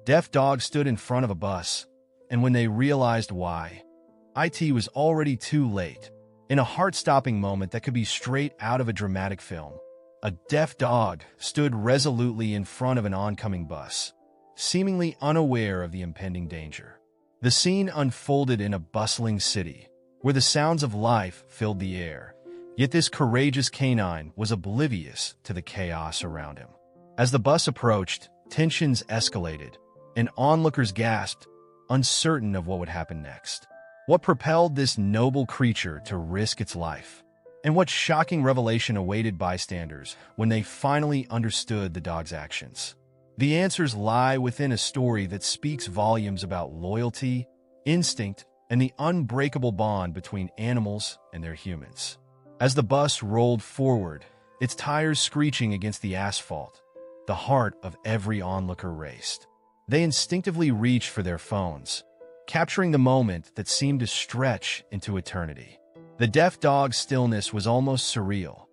Deaf Dog stood in front of a bus, and when they realized why, it was already too late. In a heart-stopping moment that could be straight out of a dramatic film, a deaf dog stood resolutely in front of an oncoming bus, seemingly unaware of the impending danger. The scene unfolded in a bustling city, where the sounds of life filled the air, yet this courageous canine was oblivious to the chaos around him. As the bus approached, tensions escalated, and onlookers gasped, uncertain of what would happen next. What propelled this noble creature to risk its life? And what shocking revelation awaited bystanders when they finally understood the dog's actions? The answers lie within a story that speaks volumes about loyalty, instinct, and the unbreakable bond between animals and their humans. As the bus rolled forward, its tires screeching against the asphalt, the heart of every onlooker raced. They instinctively reached for their phones, capturing the moment that seemed to stretch into eternity. The deaf dog's stillness was almost surreal.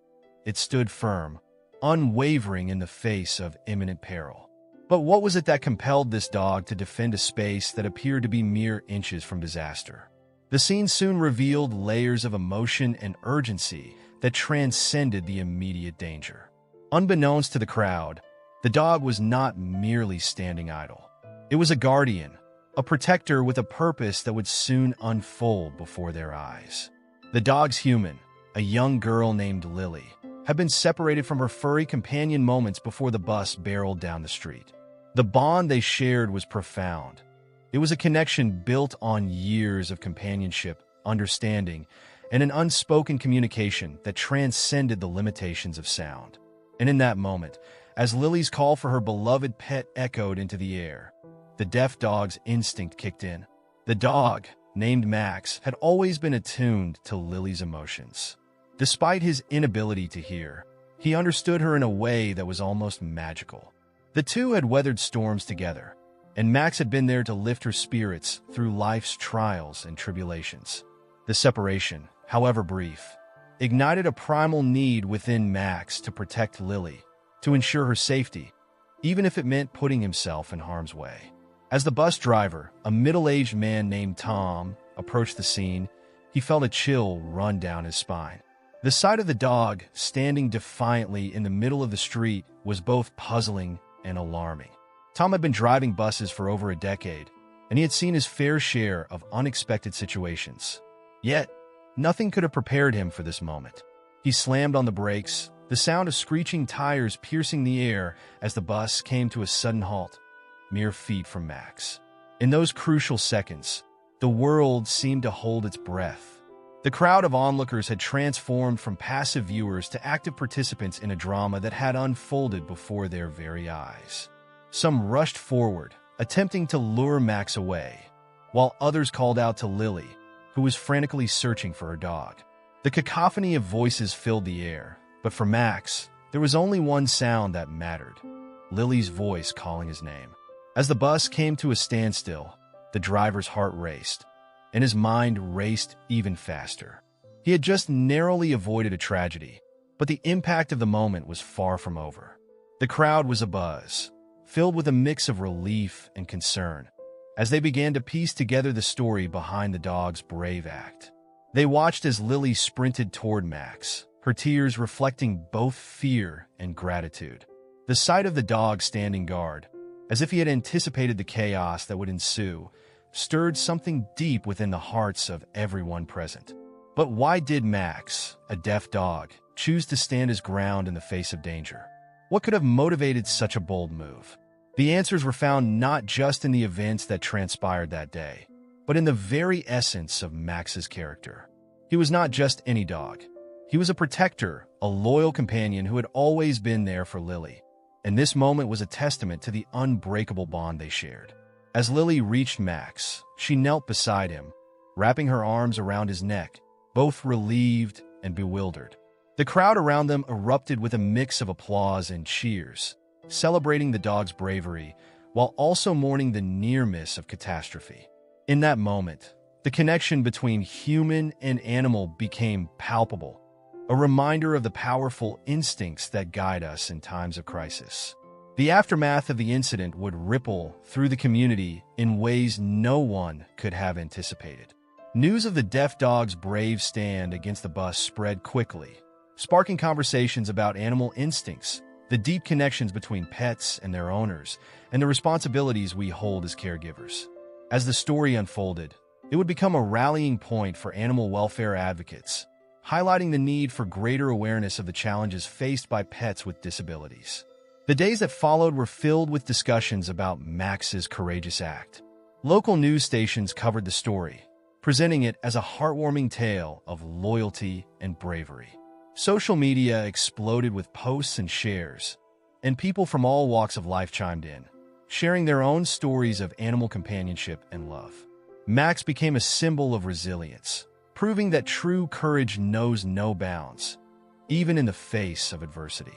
It stood firm, unwavering in the face of imminent peril. But what was it that compelled this dog to defend a space that appeared to be mere inches from disaster? The scene soon revealed layers of emotion and urgency that transcended the immediate danger. Unbeknownst to the crowd, the dog was not merely standing idle. It was a guardian, a protector with a purpose that would soon unfold before their eyes. The dog's human, a young girl named Lily, had been separated from her furry companion moments before the bus barreled down the street. The bond they shared was profound. It was a connection built on years of companionship, understanding, and an unspoken communication that transcended the limitations of sound. And in that moment, as Lily's call for her beloved pet echoed into the air, the deaf dog's instinct kicked in. The dog, named Max, had always been attuned to Lily's emotions. Despite his inability to hear, he understood her in a way that was almost magical. The two had weathered storms together, and Max had been there to lift her spirits through life's trials and tribulations. The separation, however brief, ignited a primal need within Max to protect Lily, to ensure her safety, even if it meant putting himself in harm's way. As the bus driver, a middle-aged man named Tom, approached the scene, he felt a chill run down his spine. The sight of the dog standing defiantly in the middle of the street was both puzzling and alarming. Tom had been driving buses for over a decade, and he had seen his fair share of unexpected situations. Yet, nothing could have prepared him for this moment. He slammed on the brakes, the sound of screeching tires piercing the air as the bus came to a sudden halt, mere feet from Max. In those crucial seconds, the world seemed to hold its breath. The crowd of onlookers had transformed from passive viewers to active participants in a drama that had unfolded before their very eyes. Some rushed forward, attempting to lure Max away, while others called out to Lily, who was frantically searching for her dog. The cacophony of voices filled the air, but for Max, there was only one sound that mattered: Lily's voice calling his name. As the bus came to a standstill, the driver's heart raced, and his mind raced even faster. He had just narrowly avoided a tragedy, but the impact of the moment was far from over. The crowd was abuzz, filled with a mix of relief and concern, as they began to piece together the story behind the dog's brave act. They watched as Lily sprinted toward Max, her tears reflecting both fear and gratitude. The sight of the dog standing guard, as if he had anticipated the chaos that would ensue, stirred something deep within the hearts of everyone present. But why did Max, a deaf dog, choose to stand his ground in the face of danger? What could have motivated such a bold move? The answers were found not just in the events that transpired that day, but in the very essence of Max's character. He was not just any dog. He was a protector, a loyal companion who had always been there for Lily. And this moment was a testament to the unbreakable bond they shared. As Lily reached Max, she knelt beside him, wrapping her arms around his neck, both relieved and bewildered. The crowd around them erupted with a mix of applause and cheers, celebrating the dog's bravery while also mourning the near miss of catastrophe. In that moment, the connection between human and animal became palpable, a reminder of the powerful instincts that guide us in times of crisis. The aftermath of the incident would ripple through the community in ways no one could have anticipated. News of the deaf dog's brave stand against the bus spread quickly, sparking conversations about animal instincts, the deep connections between pets and their owners, and the responsibilities we hold as caregivers. As the story unfolded, it would become a rallying point for animal welfare advocates, highlighting the need for greater awareness of the challenges faced by pets with disabilities. The days that followed were filled with discussions about Max's courageous act. Local news stations covered the story, presenting it as a heartwarming tale of loyalty and bravery. Social media exploded with posts and shares, and people from all walks of life chimed in, sharing their own stories of animal companionship and love. Max became a symbol of resilience, proving that true courage knows no bounds, even in the face of adversity.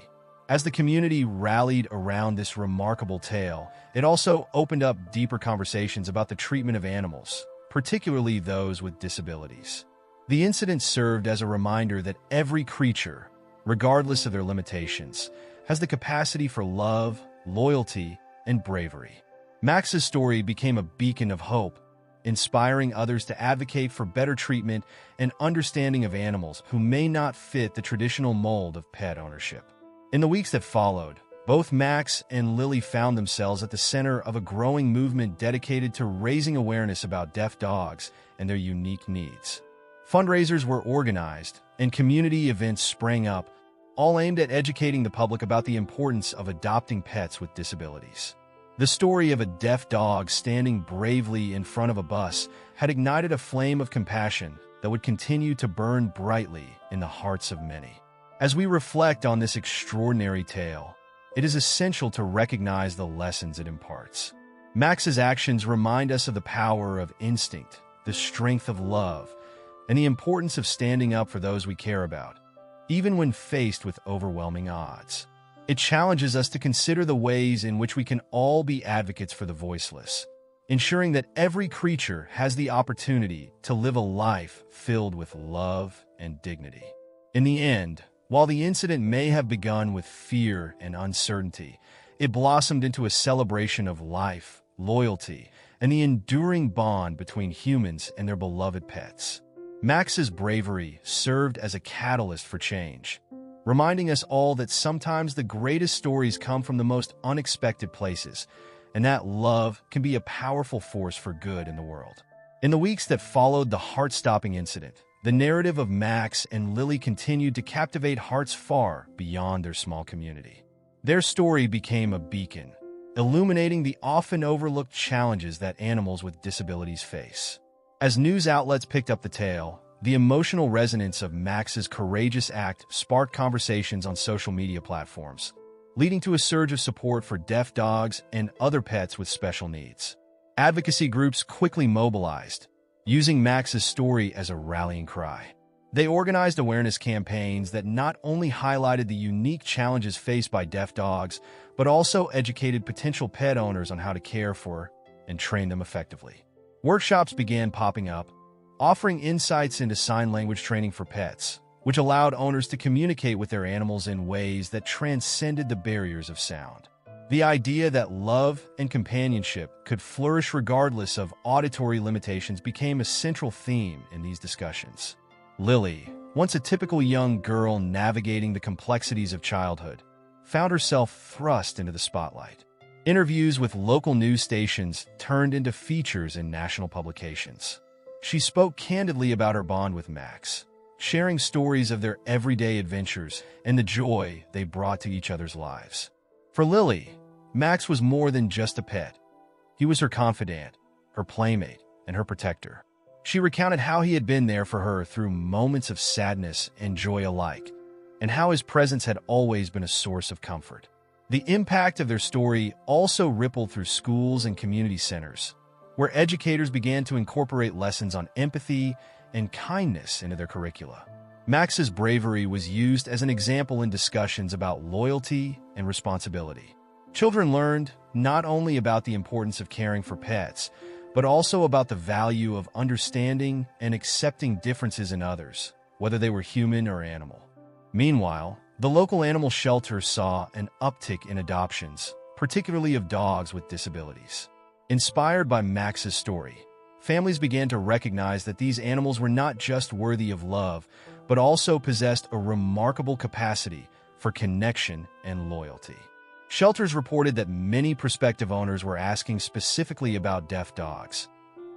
As the community rallied around this remarkable tale, it also opened up deeper conversations about the treatment of animals, particularly those with disabilities. The incident served as a reminder that every creature, regardless of their limitations, has the capacity for love, loyalty, and bravery. Max's story became a beacon of hope, inspiring others to advocate for better treatment and understanding of animals who may not fit the traditional mold of pet ownership. In the weeks that followed, both Max and Lily found themselves at the center of a growing movement dedicated to raising awareness about deaf dogs and their unique needs. Fundraisers were organized, and community events sprang up, all aimed at educating the public about the importance of adopting pets with disabilities. The story of a deaf dog standing bravely in front of a bus had ignited a flame of compassion that would continue to burn brightly in the hearts of many. As we reflect on this extraordinary tale, it is essential to recognize the lessons it imparts. Max's actions remind us of the power of instinct, the strength of love, and the importance of standing up for those we care about, even when faced with overwhelming odds. It challenges us to consider the ways in which we can all be advocates for the voiceless, ensuring that every creature has the opportunity to live a life filled with love and dignity. In the end, while the incident may have begun with fear and uncertainty, it blossomed into a celebration of life, loyalty, and the enduring bond between humans and their beloved pets. Max's bravery served as a catalyst for change, reminding us all that sometimes the greatest stories come from the most unexpected places, and that love can be a powerful force for good in the world. In the weeks that followed the heart-stopping incident, the narrative of Max and Lily continued to captivate hearts far beyond their small community. Their story became a beacon, illuminating the often overlooked challenges that animals with disabilities face. As news outlets picked up the tale, the emotional resonance of Max's courageous act sparked conversations on social media platforms, leading to a surge of support for deaf dogs and other pets with special needs. Advocacy groups quickly mobilized, using Max's story as a rallying cry. They organized awareness campaigns that not only highlighted the unique challenges faced by deaf dogs, but also educated potential pet owners on how to care for and train them effectively. Workshops began popping up, offering insights into sign language training for pets, which allowed owners to communicate with their animals in ways that transcended the barriers of sound. The idea that love and companionship could flourish regardless of auditory limitations became a central theme in these discussions. Lily, once a typical young girl navigating the complexities of childhood, found herself thrust into the spotlight. Interviews with local news stations turned into features in national publications. She spoke candidly about her bond with Max, sharing stories of their everyday adventures and the joy they brought to each other's lives. For Lily, Max was more than just a pet. He was her confidant, her playmate, and her protector. She recounted how he had been there for her through moments of sadness and joy alike, and how his presence had always been a source of comfort. The impact of their story also rippled through schools and community centers, where educators began to incorporate lessons on empathy and kindness into their curricula. Max's bravery was used as an example in discussions about loyalty and responsibility. Children learned not only about the importance of caring for pets, but also about the value of understanding and accepting differences in others, whether they were human or animal. Meanwhile, the local animal shelter saw an uptick in adoptions, particularly of dogs with disabilities. Inspired by Max's story, families began to recognize that these animals were not just worthy of love, but also possessed a remarkable capacity for connection and loyalty. Shelters reported that many prospective owners were asking specifically about deaf dogs,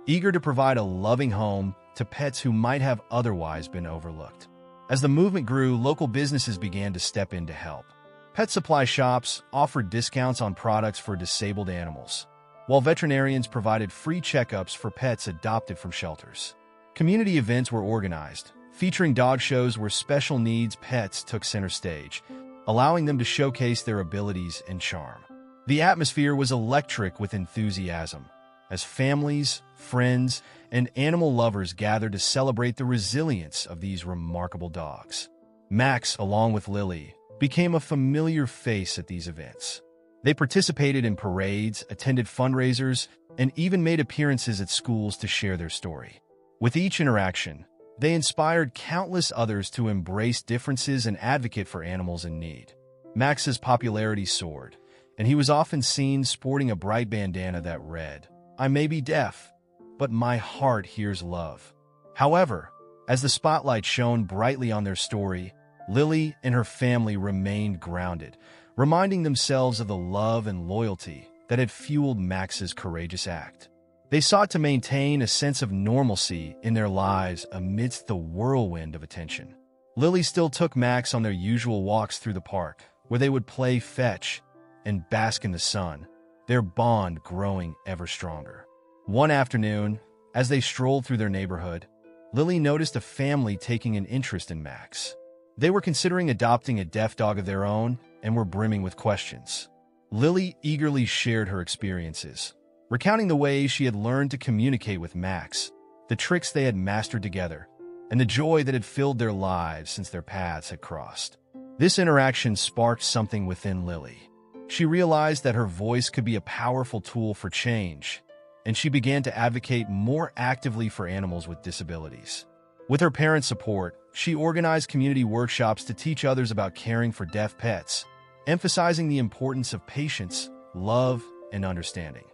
eager to provide a loving home to pets who might have otherwise been overlooked. As the movement grew, local businesses began to step in to help. Pet supply shops offered discounts on products for disabled animals, while veterinarians provided free checkups for pets adopted from shelters. Community events were organized, featuring dog shows where special needs pets took center stage, allowing them to showcase their abilities and charm. The atmosphere was electric with enthusiasm, as families, friends, and animal lovers gathered to celebrate the resilience of these remarkable dogs. Max, along with Lily, became a familiar face at these events. They participated in parades, attended fundraisers, and even made appearances at schools to share their story. With each interaction, they inspired countless others to embrace differences and advocate for animals in need. Max's popularity soared, and he was often seen sporting a bright bandana that read, "I may be deaf, but my heart hears love." However, as the spotlight shone brightly on their story, Lily and her family remained grounded, reminding themselves of the love and loyalty that had fueled Max's courageous act. They sought to maintain a sense of normalcy in their lives amidst the whirlwind of attention. Lily still took Max on their usual walks through the park, where they would play fetch and bask in the sun, their bond growing ever stronger. One afternoon, as they strolled through their neighborhood, Lily noticed a family taking an interest in Max. They were considering adopting a deaf dog of their own and were brimming with questions. Lily eagerly shared her experiences, recounting the ways she had learned to communicate with Max, the tricks they had mastered together, and the joy that had filled their lives since their paths had crossed. This interaction sparked something within Lily. She realized that her voice could be a powerful tool for change, and she began to advocate more actively for animals with disabilities. With her parents' support, she organized community workshops to teach others about caring for deaf pets, emphasizing the importance of patience, love, and understanding.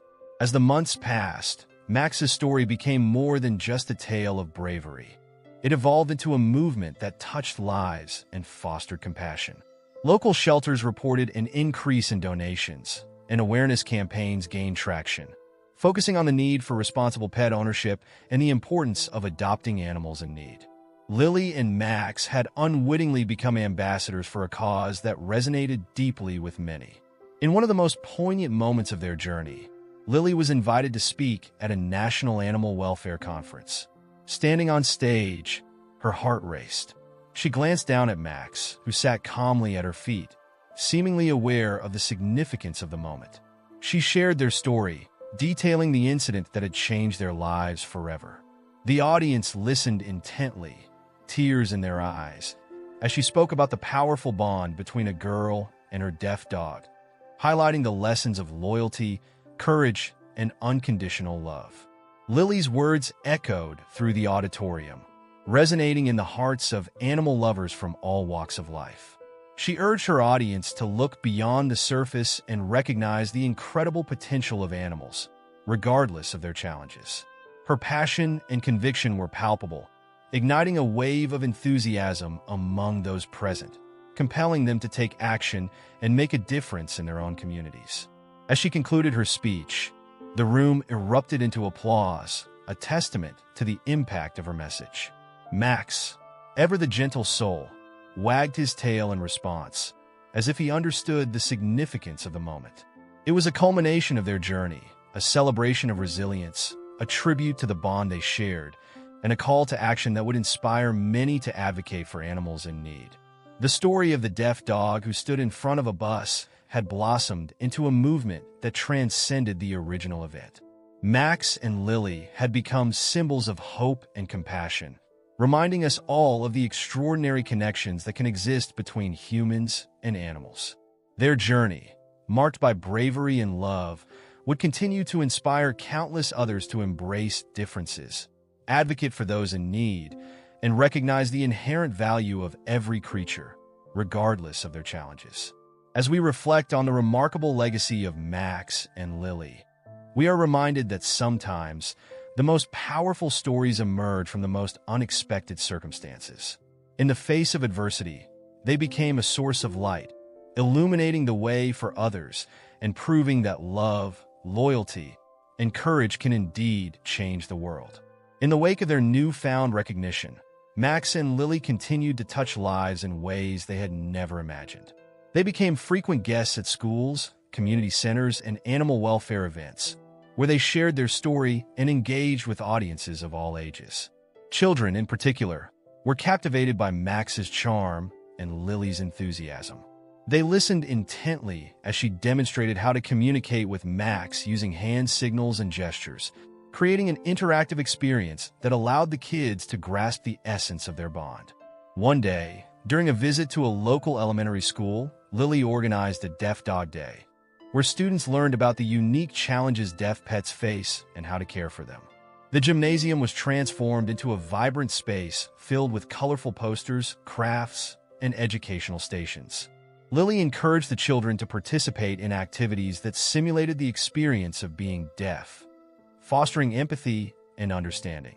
As the months passed, Max's story became more than just a tale of bravery. It evolved into a movement that touched lives and fostered compassion. Local shelters reported an increase in donations, and awareness campaigns gained traction, focusing on the need for responsible pet ownership and the importance of adopting animals in need. Lily and Max had unwittingly become ambassadors for a cause that resonated deeply with many. In one of the most poignant moments of their journey, Lily was invited to speak at a national animal welfare conference. Standing on stage, her heart raced. She glanced down at Max, who sat calmly at her feet, seemingly aware of the significance of the moment. She shared their story, detailing the incident that had changed their lives forever. The audience listened intently, tears in their eyes, as she spoke about the powerful bond between a girl and her deaf dog, highlighting the lessons of loyalty, courage, and unconditional love. Lily's words echoed through the auditorium, resonating in the hearts of animal lovers from all walks of life. She urged her audience to look beyond the surface and recognize the incredible potential of animals, regardless of their challenges. Her passion and conviction were palpable, igniting a wave of enthusiasm among those present, compelling them to take action and make a difference in their own communities. As she concluded her speech, the room erupted into applause, a testament to the impact of her message. Max, ever the gentle soul, wagged his tail in response, as if he understood the significance of the moment. It was a culmination of their journey, a celebration of resilience, a tribute to the bond they shared, and a call to action that would inspire many to advocate for animals in need. The story of the deaf dog who stood in front of a bus had blossomed into a movement that transcended the original event. Max and Lily had become symbols of hope and compassion, reminding us all of the extraordinary connections that can exist between humans and animals. Their journey, marked by bravery and love, would continue to inspire countless others to embrace differences, advocate for those in need, and recognize the inherent value of every creature, regardless of their challenges. As we reflect on the remarkable legacy of Max and Lily, we are reminded that sometimes the most powerful stories emerge from the most unexpected circumstances. In the face of adversity, they became a source of light, illuminating the way for others and proving that love, loyalty, and courage can indeed change the world. In the wake of their newfound recognition, Max and Lily continued to touch lives in ways they had never imagined. They became frequent guests at schools, community centers, and animal welfare events, where they shared their story and engaged with audiences of all ages. Children, in particular, were captivated by Max's charm and Lily's enthusiasm. They listened intently as she demonstrated how to communicate with Max using hand signals and gestures, creating an interactive experience that allowed the kids to grasp the essence of their bond. One day, during a visit to a local elementary school, Lily organized a Deaf Dog Day, where students learned about the unique challenges deaf pets face and how to care for them. The gymnasium was transformed into a vibrant space filled with colorful posters, crafts, and educational stations. Lily encouraged the children to participate in activities that simulated the experience of being deaf, fostering empathy and understanding.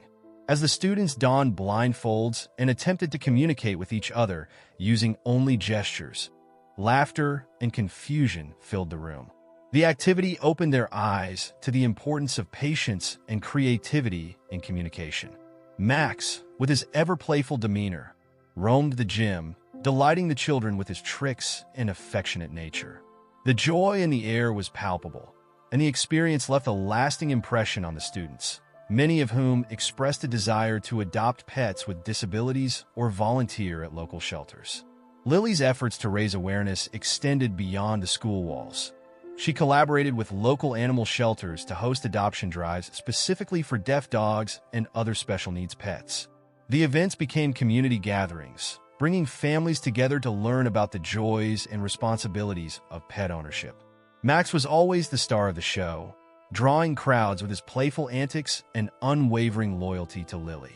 As the students donned blindfolds and attempted to communicate with each other using only gestures, laughter and confusion filled the room. The activity opened their eyes to the importance of patience and creativity in communication. Max, with his ever-playful demeanor, roamed the gym, delighting the children with his tricks and affectionate nature. The joy in the air was palpable, and the experience left a lasting impression on the students, many of whom expressed a desire to adopt pets with disabilities or volunteer at local shelters. Lily's efforts to raise awareness extended beyond the school walls. She collaborated with local animal shelters to host adoption drives specifically for deaf dogs and other special needs pets. The events became community gatherings, bringing families together to learn about the joys and responsibilities of pet ownership. Max was always the star of the show, drawing crowds with his playful antics and unwavering loyalty to Lily.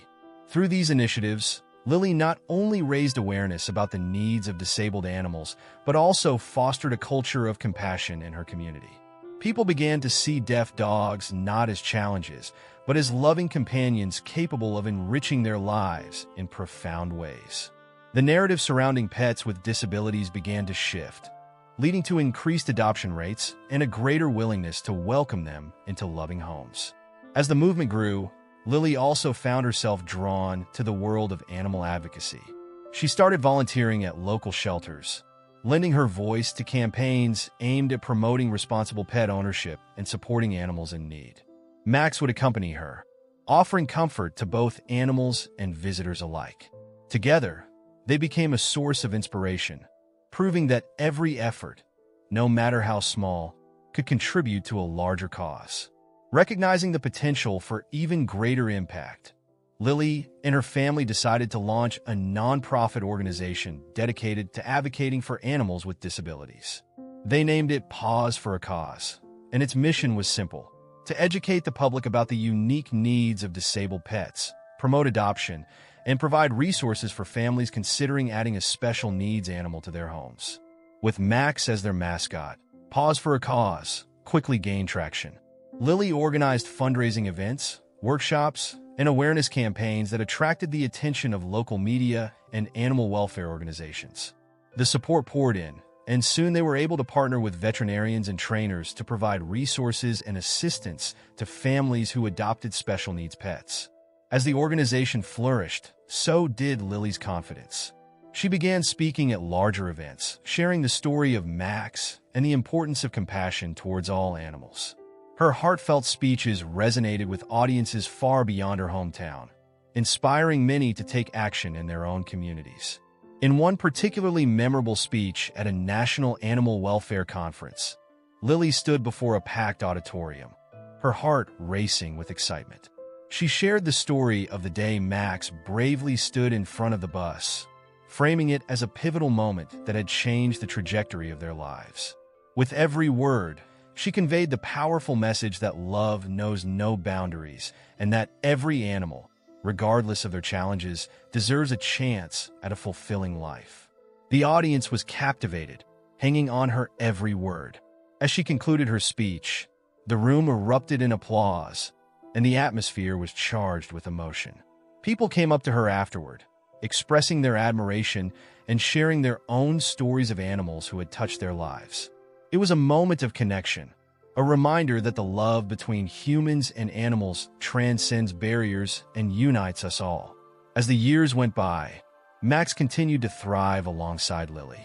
Through these initiatives, Lily not only raised awareness about the needs of disabled animals, but also fostered a culture of compassion in her community. People began to see deaf dogs not as challenges, but as loving companions capable of enriching their lives in profound ways. The narrative surrounding pets with disabilities began to shift, leading to increased adoption rates and a greater willingness to welcome them into loving homes. As the movement grew, Lily also found herself drawn to the world of animal advocacy. She started volunteering at local shelters, lending her voice to campaigns aimed at promoting responsible pet ownership and supporting animals in need. Max would accompany her, offering comfort to both animals and visitors alike. Together, they became a source of inspiration, proving that every effort, no matter how small, could contribute to a larger cause. Recognizing the potential for even greater impact, Lily and her family decided to launch a nonprofit organization dedicated to advocating for animals with disabilities. They named it Paws for a Cause, and its mission was simple: to educate the public about the unique needs of disabled pets, promote adoption, and provide resources for families considering adding a special needs animal to their homes. With Max as their mascot, Paws for a Cause quickly gained traction. Lily organized fundraising events, workshops, and awareness campaigns that attracted the attention of local media and animal welfare organizations. The support poured in, and soon they were able to partner with veterinarians and trainers to provide resources and assistance to families who adopted special needs pets. As the organization flourished, so did Lily's confidence. She began speaking at larger events, sharing the story of Max and the importance of compassion towards all animals. Her heartfelt speeches resonated with audiences far beyond her hometown, inspiring many to take action in their own communities. In one particularly memorable speech at a national animal welfare conference, Lily stood before a packed auditorium, her heart racing with excitement. She shared the story of the day Max bravely stood in front of the bus, framing it as a pivotal moment that had changed the trajectory of their lives. With every word, she conveyed the powerful message that love knows no boundaries and that every animal, regardless of their challenges, deserves a chance at a fulfilling life. The audience was captivated, hanging on her every word. As she concluded her speech, the room erupted in applause, and the atmosphere was charged with emotion. People came up to her afterward, expressing their admiration and sharing their own stories of animals who had touched their lives. It was a moment of connection, a reminder that the love between humans and animals transcends barriers and unites us all. As the years went by, Max continued to thrive alongside Lily.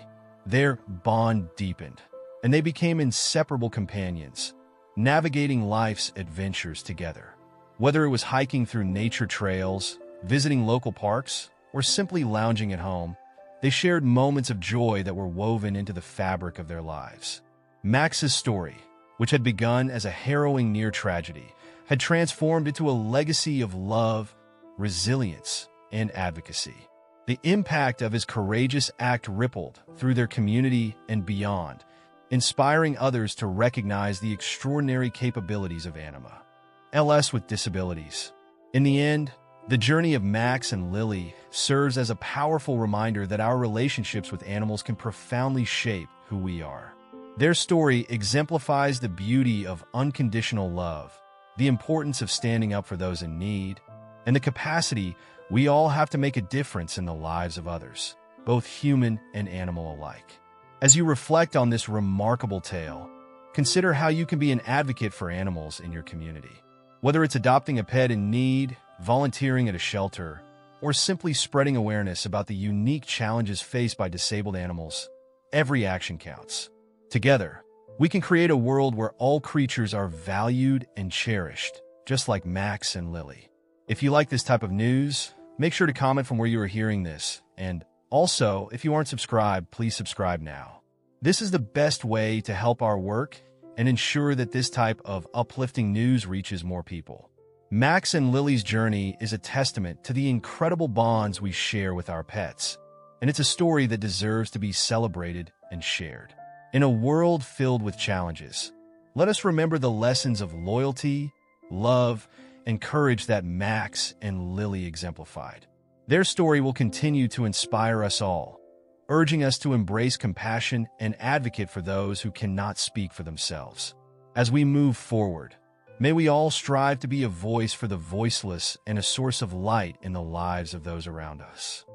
Their bond deepened, and they became inseparable companions, navigating life's adventures together. Whether it was hiking through nature trails, visiting local parks, or simply lounging at home, they shared moments of joy that were woven into the fabric of their lives. Max's story, which had begun as a harrowing near tragedy, had transformed into a legacy of love, resilience, and advocacy. The impact of his courageous act rippled through their community and beyond, inspiring others to recognize the extraordinary capabilities of animals with disabilities. In the end, the journey of Max and Lily serves as a powerful reminder that our relationships with animals can profoundly shape who we are. Their story exemplifies the beauty of unconditional love, the importance of standing up for those in need, and the capacity we all have to make a difference in the lives of others, both human and animal alike. As you reflect on this remarkable tale, consider how you can be an advocate for animals in your community. Whether it's adopting a pet in need, volunteering at a shelter, or simply spreading awareness about the unique challenges faced by disabled animals, every action counts. Together, we can create a world where all creatures are valued and cherished, just like Max and Lily. If you like this type of news, make sure to comment from where you are hearing this, and also, if you aren't subscribed, please subscribe now. This is the best way to help our work and ensure that this type of uplifting news reaches more people. Max and Lily's journey is a testament to the incredible bonds we share with our pets, and it's a story that deserves to be celebrated and shared. In a world filled with challenges, let us remember the lessons of loyalty, love, and courage that Max and Lily exemplified. Their story will continue to inspire us all, urging us to embrace compassion and advocate for those who cannot speak for themselves. As we move forward, may we all strive to be a voice for the voiceless and a source of light in the lives of those around us.